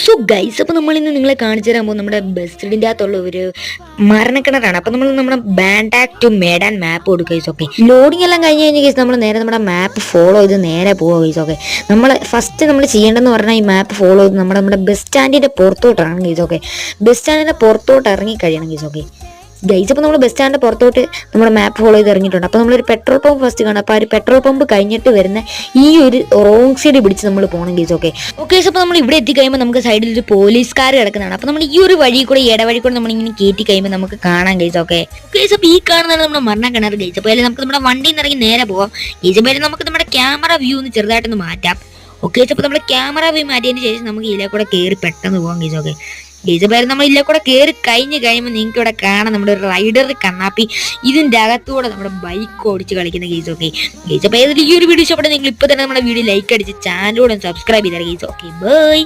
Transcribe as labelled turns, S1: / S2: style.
S1: So guys, അപ്പോൾ നമ്മൾ ഇന്ന് നിങ്ങളെ കാണിച്ചു തരാൻ പോകും നമ്മുടെ ബെസ്റ്റിൻ്റെ അകത്തുള്ള ഒരു മരണക്കിണറാണ്. അപ്പോൾ നമ്മൾ നമ്മുടെ ബാൻഡാക് ടു മേഡാൻ മാപ്പ് കൊടുക്കുക ഗൈസ്. ഓക്കെ, ലോഡിംഗ് എല്ലാം കഴിഞ്ഞ് കഴിഞ്ഞ കേസ് നമ്മൾ നേരെ നമ്മുടെ മാപ്പ് ഫോളോ ചെയ്ത് നേരെ പോവുക ഗൈസ്. ഓക്കെ, നമ്മൾ ഫസ്റ്റ് നമ്മൾ ചെയ്യേണ്ടതെന്ന് പറഞ്ഞാൽ ഈ മാപ്പ് ഫോളോ ചെയ്ത് നമ്മുടെ ബസ് സ്റ്റാൻഡിൻ്റെ പുറത്തോട്ട് ഇറങ്ങണം ഗൈസ്. ഓക്കെ, ബസ് സ്റ്റാൻഡിൻ്റെ പുറത്തോട്ട് ഇറങ്ങി കഴിയണം ഗൈസ്. ഓക്കെ ഗൈസ്, അപ്പോൾ നമ്മൾ ബസ് സ്റ്റാൻഡിൻ്റെ പുറത്തോട്ട് നമ്മുടെ മാപ്പ് ഫോളോ ചെയ്ത് ഇറങ്ങിയിട്ടുണ്ട്. അപ്പോൾ നമ്മളൊരു പെട്രോൾ പമ്പ് ഫസ്റ്റ് കാണാം. അപ്പോൾ ആ ഒരു പെട്രോൾ പമ്പ് കഴിഞ്ഞിട്ട് വരുന്ന ഈ ഒരു റോങ് സൈഡ് പിടിച്ച് നമ്മൾ പോകണം ഗൈസ്. ഓക്കെ ഓക്കെ, അപ്പോൾ നമ്മൾ ഇവിടെ എത്തിക്കഴിയുമ്പോൾ നമുക്ക് സൈഡിൽ ഒരു പോലീസുകാർ കിടക്കുന്നതാണ്. അപ്പോൾ നമ്മൾ ഈ ഒരു വഴി കൂടെ ഇടവഴി കൂടെ നമ്മളിങ്ങനെ കയറ്റി കഴിയുമ്പോൾ നമുക്ക് കാണാം ഗൈസ്. ഓക്കെ ഗൈസ്, അപ്പോൾ ഈ കാണുന്നതാണ് നമ്മുടെ മരണക്കിണർ ഗൈസ്. അപ്പോൾ അതിൽ നമുക്ക് നമ്മുടെ വണ്ടിയിൽ നിന്ന് ഇറങ്ങി നേരെ പോകാം ഗൈസ്. അപ്പോൾ നമുക്ക് നമ്മുടെ ക്യാമറ വ്യൂ ഒന്ന് ചെറുതായിട്ടൊന്ന് മാറ്റാം. ഓക്കെ, അപ്പോൾ നമ്മൾ ക്യാമറ വ്യൂ മാറ്റിയതിന് ശേഷം നമുക്ക് ഇതിലെ കൂടെ കയറി പെട്ടെന്ന് പോകാം ഗൈസ്. ഓക്കെ ഗൈസ്, അപ്പോൾ നമ്മൾ ഇതിലെ കൂടെ കയറി കഴിയുമ്പോൾ നിങ്ങൾക്ക് ഇവിടെ കാണാം നമ്മുടെ ഒരു റൈഡർ കണ്ണാപ്പി ഇതിൻ്റെ അകത്തൂടെ നമ്മുടെ ബൈക്ക് ഓടിച്ച് കളിക്കുന്ന ഗൈസ്. ഓക്കെ ഗൈസ്, അപ്പോൾ ഏതൊരു ഈ ഒരു വീഡിയോ ഇഷ്ടപ്പെട്ടെങ്കിൽ നിങ്ങൾ ഇപ്പോൾ തന്നെ നമ്മുടെ വീഡിയോ ലൈക്ക് അടിച്ച് ചാനലോടെ സബ്സ്ക്രൈബ് ചെയ്താൽ ഗൈസ്. Okay bye.